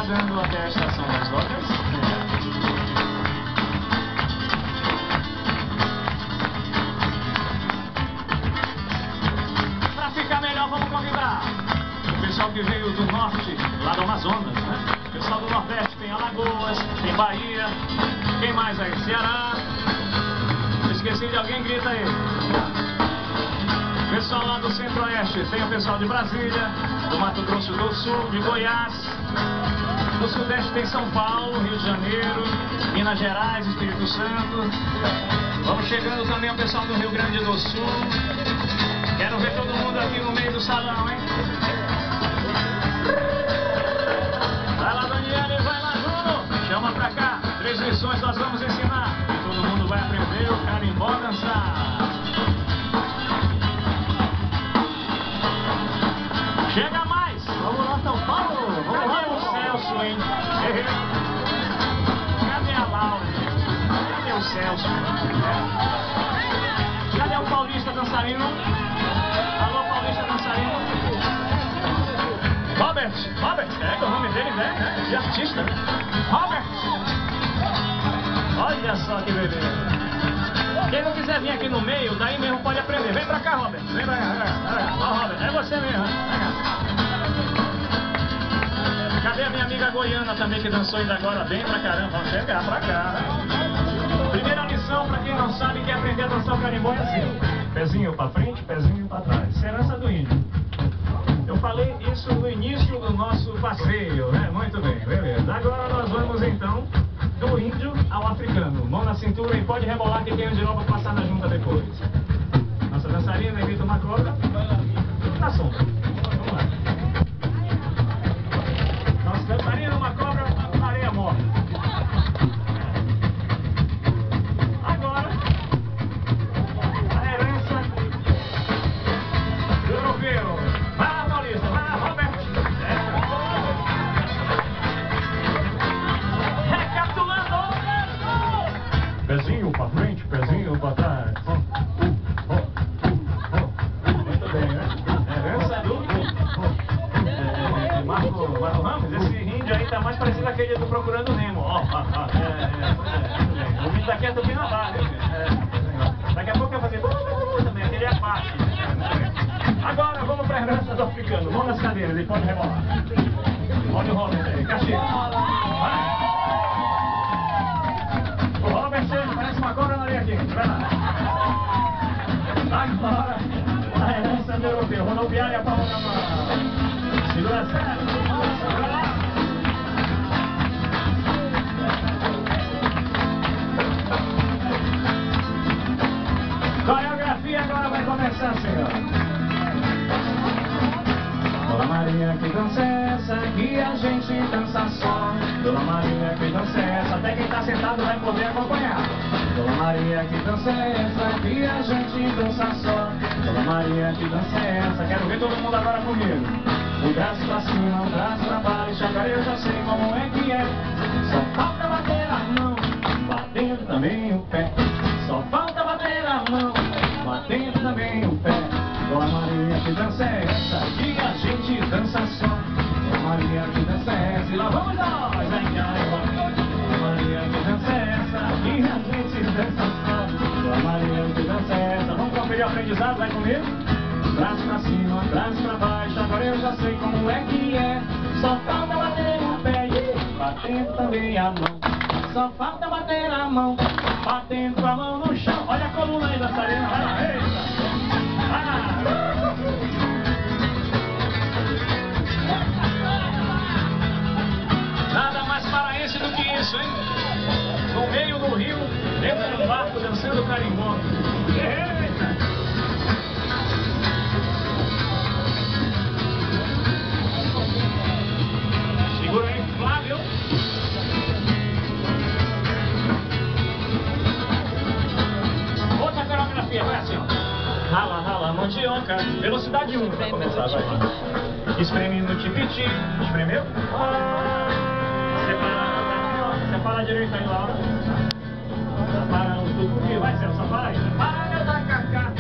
nadando até a estação das Docas. Para ficar melhor, vamos convidar o pessoal que veio do norte, lá do Amazonas, né? O pessoal do Nordeste tem Alagoas, tem Bahia, quem mais aí? Ceará. Se esqueci de alguém, grita aí. O pessoal lá do Centro-Oeste, tem o pessoal de Brasília, do Mato Grosso do Sul, de Goiás. No Sudeste tem São Paulo, Rio de Janeiro, Minas Gerais, Espírito Santo. Vamos chegando também o pessoal do Rio Grande do Sul. Quero ver todo mundo aqui no meio do salão, hein? Vai lá, Daniele, vai lá, Bruno. Chama pra cá. 3 lições nós vamos ensinar. E todo mundo vai aprender o carimbó dançar. Chega mais! Vamos lá, São Paulo! Vamos lá, Cadê o Celso, hein? Cadê a Laura? Cadê o Celso? Cadê o Paulista dançarino? Alô, Paulista dançarino? Robert! É o nome dele, né? De artista, né? Robert! Olha só que beleza! Quem não quiser vir aqui no meio, daí mesmo pode aprender. Vem pra cá, Robert. Vem pra cá. Ó, Robert, é você mesmo. Vem cá. Cadê a minha amiga goiana também que dançou ainda agora bem pra caramba? Vamos chegar pra cá. Primeira lição, pra quem não sabe, que é aprender a dançar o carimbó é assim. Pezinho pra frente, pezinho pra trás. Isso é herança do índio. Eu falei isso no início do nosso passeio, né? Muito bem, beleza. Agora nós vamos então do índio ao africano. Mão na cintura e pode rebolar que tem um de novo pra passar na junta depois. Nossa dançarina evita uma cobra na sombra. Vamos lá. Nossa dançarina, uma cobra na areia morta. Agora, a herança do europeu. Vai lá, Paulista, vai lá, Roberto. Pezinho pra frente, pezinho pra trás. Muito bem, né? Herança do Marco Ramos. Esse índio aí tá mais parecido com aquele do Procurando Nemo. O vídeo daqui é do Pinabá, viu? Daqui a pouco vai fazer também, aquele é parte. Agora vamos pra herança do africano. Vamos nas cadeiras, ele pode rebolar. Olha o Robert aí, castigo. Vai! Parece uma cobra na areia aqui. Vai lá. Agora, a herança do europeu. Rodoviária, a palma na mão. Segura certo. Segura lá. Coreografia agora vai começar, senhor. Dona Maria, que dança é essa? Que a gente dança só. Dona Maria, que dança é essa? Até quem tá sentado vai poder acompanhar. Dona Maria, que dança é essa? Que a gente dança só. Dona Maria, que dança é essa? Quero ver todo mundo agora comigo. O braço pra cima, o braço pra baixo. Agora eu já sei como é que é. Só falta bater a mão, batendo também o pé. Só falta bater a mão, batendo também o pé. Dona Maria, que dança é essa? Que a gente dança só. Dona Maria, que dança é essa? E lá vamos nós! Dona Maria, que dança é essa? Que a gente dança só. Dona Maria, que dança é essa? Vamos conferir o aprendizado, vai comigo? Braço pra cima, braço pra baixo. Agora eu já sei como é que é. Só falta bater o pé e batendo também a mão. Só falta bater a mão, batendo a mão no chão. Olha a coluna aí, dançarina. Vai lá, eita! Nada mais paraense do que isso, hein? No meio do rio, dentro de um barco, dançando carimbó. Eita! Segura aí, Flávio. Outra coreografia, vai assim, ó. Rala, rala, mandioca. Velocidade 1 pra começar, vai. Espreme no tipiti. Espremeu? Separa a direita aí, Laura. Separa o tudo. Vai, Celso, separa aí. Para da cacá.